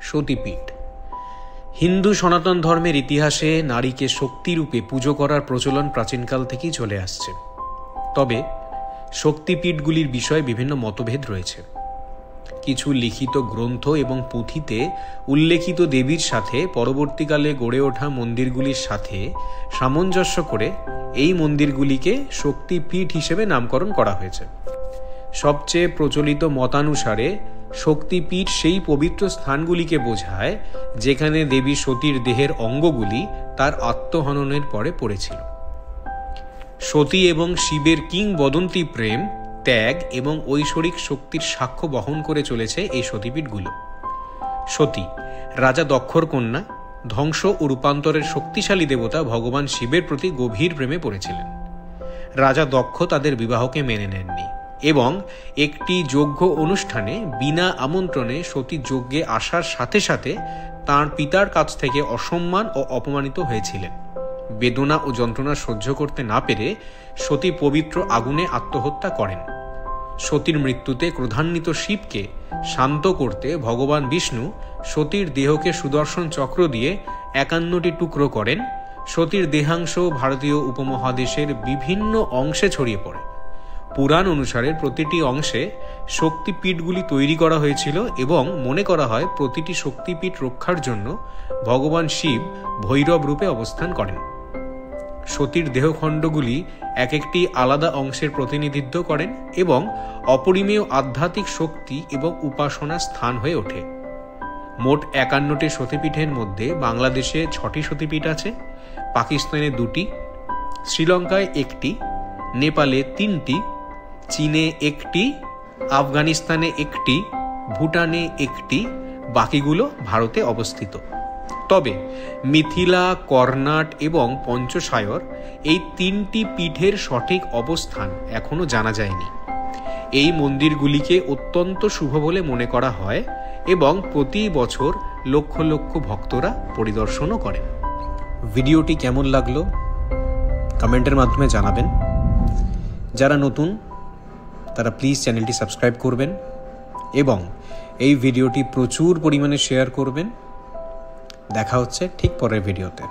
সতীপীঠ। হিন্দু সনাতন ধর্মের ইতিহাসে নারীকে শক্তিরূপে পুজো করার প্রচলন প্রাচীনকাল থেকেই চলে আসছে। তবে শক্তিপীঠগুলির বিষয়ে বিভিন্ন মতভেদ রয়েছে। কিছু লিখিত গ্রন্থ এবং পুঁথিতে উল্লেখিত দেবীর সাথে পরবর্তীকালে গড়ে ওঠা মন্দিরগুলির সাথে সামঞ্জস্য করে এই মন্দিরগুলিকে শক্তিপীঠ হিসেবে নামকরণ করা হয়েছে। সবচেয়ে প্রচলিত মতানুসারে শক্তিপীঠ সেই পবিত্র স্থানগুলিকে বোঝায় যেখানে দেবী সতীর দেহের অঙ্গগুলি তার আত্মহননের পরে পড়েছিল। সতী এবং শিবের কিংবদন্তি প্রেম, ত্যাগ এবং ঐশ্বরিক শক্তির সাক্ষ্য বহন করে চলেছে এই সতীপীঠগুলো। সতী রাজা দক্ষর কন্যা, ধ্বংস ও রূপান্তরের শক্তিশালী দেবতা ভগবান শিবের প্রতি গভীর প্রেমে পড়েছিলেন। রাজা দক্ষ তাদের বিবাহকে মেনে নেননি এবং একটি যজ্ঞ অনুষ্ঠানে বিনা আমন্ত্রণে সতী যজ্ঞে আসার সাথে সাথে তাঁর পিতার কাছ থেকে অসম্মান ও অপমানিত হয়েছিলেন। বেদনা ও যন্ত্রণা সহ্য করতে না পেরে সতী পবিত্র আগুনে আত্মহত্যা করেন। সতীর মৃত্যুতে ক্রোধান্বিত শিবকে শান্ত করতে ভগবান বিষ্ণু সতীর দেহকে সুদর্শন চক্র দিয়ে 51টি টুকরো করেন। সতীর দেহাংশ ভারতীয় উপমহাদেশের বিভিন্ন অংশে ছড়িয়ে পড়ে। পুরাণ অনুসারে প্রতিটি অংশে শক্তিপীঠগুলি তৈরি করা হয়েছিল এবং মনে করা হয় প্রতিটি শক্তিপীঠ রক্ষার জন্য ভগবান শিব ভৈরব রূপে অবস্থান করেন। সতীর দেহখণ্ডগুলি এক একটি আলাদা অংশের প্রতিনিধিত্ব করেন এবং অপরিমেয় আধ্যাত্মিক শক্তি এবং উপাসনার স্থান হয়ে ওঠে। মোট 51টি সতীপীঠের মধ্যে বাংলাদেশে 6টি সতীপীঠ আছে, পাকিস্তানে 2টি, শ্রীলঙ্কায় 1টি, নেপালে 3টি, চীনে 1টি, আফগানিস্তানে 1টি, ভুটানে 1টি, বাকিগুলো ভারতে অবস্থিত। তবে মিথিলা, কর্ণাট এবং পঞ্চশায়র এই 3টি পীঠের সঠিক অবস্থান এখনো জানা যায়নি। এই মন্দিরগুলিকে অত্যন্ত শুভ বলে মনে করা হয় এবং প্রতি বছর লক্ষ লক্ষ ভক্তরা পরিদর্শনও করেন। ভিডিওটি কেমন লাগলো কমেন্টের মাধ্যমে জানাবেন। যারা নতুন তারা প্লিজ চ্যানেলটি সাবস্ক্রাইব করবেন এবং এই ভিডিওটি প্রচুর পরিমাণে শেয়ার করবেন। দেখা হচ্ছে ঠিক পরের ভিডিওতে।